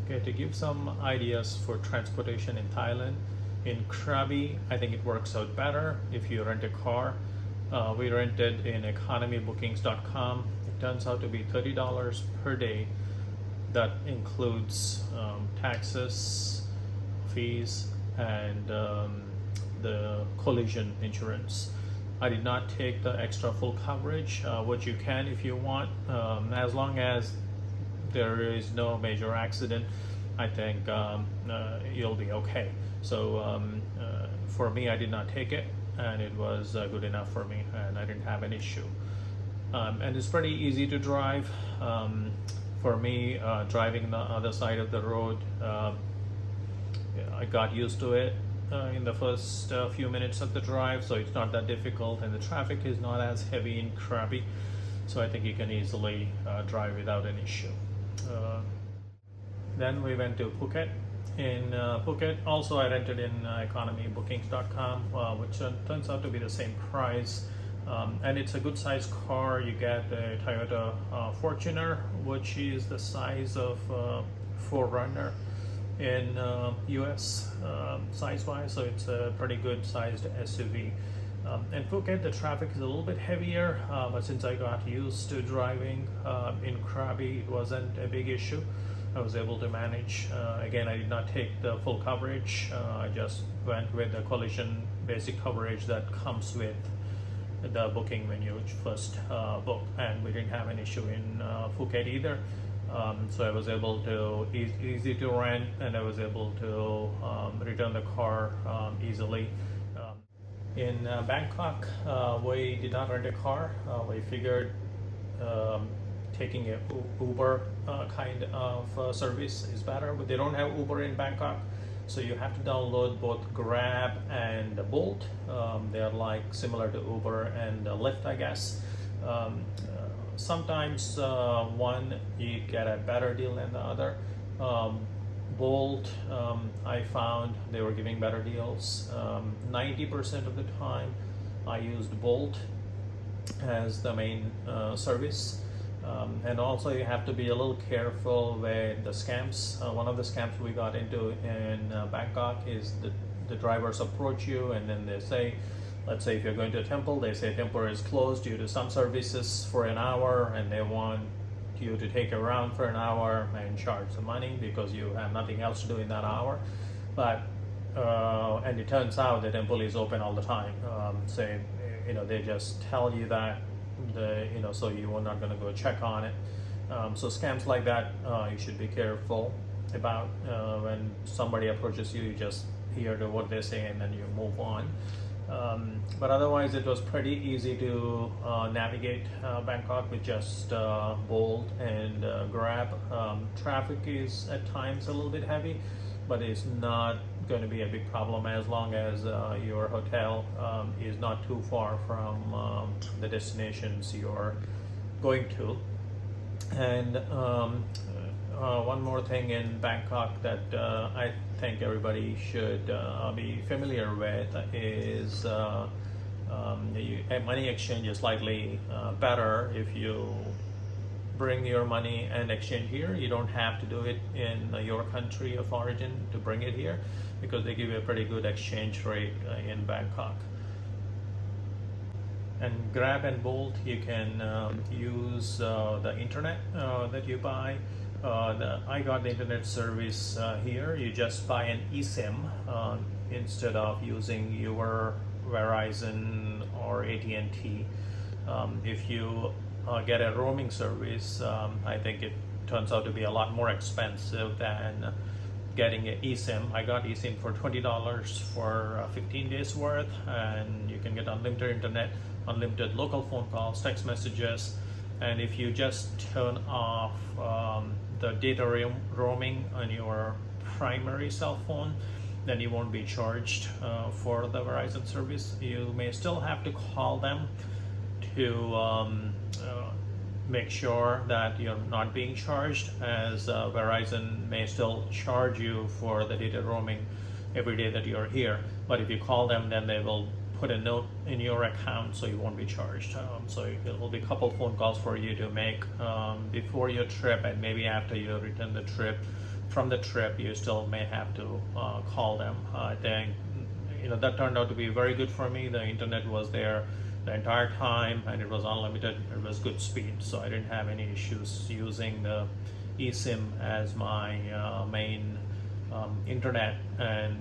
Okay, to give some ideas for transportation in Thailand, in Krabi, I think it works out better if you rent a car. We rented in economybookings.com. It turns out to be $30 per day. That includes taxes, fees, and the collision insurance. I did not take the extra full coverage, which you can if you want, as long as there is no major accident. I think you'll be okay. So for me, I did not take it, and it was good enough for me, and I didn't have an issue. And it's pretty easy to drive. For me, driving the other side of the road, I got used to it in the first few minutes of the drive, so it's not that difficult, and the traffic is not as heavy in Krabi, so I think you can easily drive without an issue. Then we went to Phuket. In Phuket, also I rented in economybookings.com, which turns out to be the same price. And it's a good size car. You get a Toyota Fortuner, which is the size of 4Runner in US size wise, so it's a pretty good sized SUV. In Phuket, the traffic is a little bit heavier, but since I got used to driving in Krabi, it wasn't a big issue. I was able to manage. Again, I did not take the full coverage. I just went with the collision basic coverage that comes with the booking when you first book, and we didn't have an issue in Phuket either. So I was able to easy to rent, and I was able to return the car easily. In Bangkok, we did not rent a car. We figured taking a Uber kind of service is better, but they don't have Uber in Bangkok, so you have to download both Grab and Bolt. They are like similar to Uber and Lyft, I guess. Sometimes one you get a better deal than the other. Bolt, I found they were giving better deals. 90% of the time I used Bolt as the main service. And also you have to be a little careful with the scams. One of the scams we got into in Bangkok is the drivers approach you, and then they say, let's say if you're going to a temple, they say temple is closed due to some services for an hour, and they want you to take a round for an hour and charge the money because you have nothing else to do in that hour. But and it turns out the temple is open all the time. So they just tell you that so you are not going to go check on it. So scams like that, you should be careful about. When somebody approaches you, you just hear to what they say and then you move on. But otherwise it was pretty easy to navigate Bangkok with just Bolt and Grab. Traffic is at times a little bit heavy, but it's not going to be a big problem as long as your hotel is not too far from the destinations you're going to. And one more thing in Bangkok that I think everybody should be familiar with is the money exchange is slightly better if you bring your money and exchange here. You don't have to do it in your country of origin to bring it here, because they give you a pretty good exchange rate in Bangkok. And Grab and Bolt, you can use the internet that you buy. I got the internet service here. You just buy an eSIM instead of using your Verizon or AT&T. If you get a roaming service, I think it turns out to be a lot more expensive than getting an eSIM. I got eSIM for $20 for 15 days worth, and you can get unlimited internet, unlimited local phone calls, text messages, and if you just turn off the data roaming on your primary cell phone, then you won't be charged for the Verizon service. You may still have to call them to make sure that you're not being charged, as Verizon may still charge you for the data roaming every day that you're here. But if you call them, then they will put a note in your account, so you won't be charged. So it will be a couple phone calls for you to make before your trip and maybe after you return the trip from the trip, you still may have to call them. I think that turned out to be very good for me. The internet was there the entire time, and it was unlimited. It was good speed, so I didn't have any issues using the eSIM as my main internet. And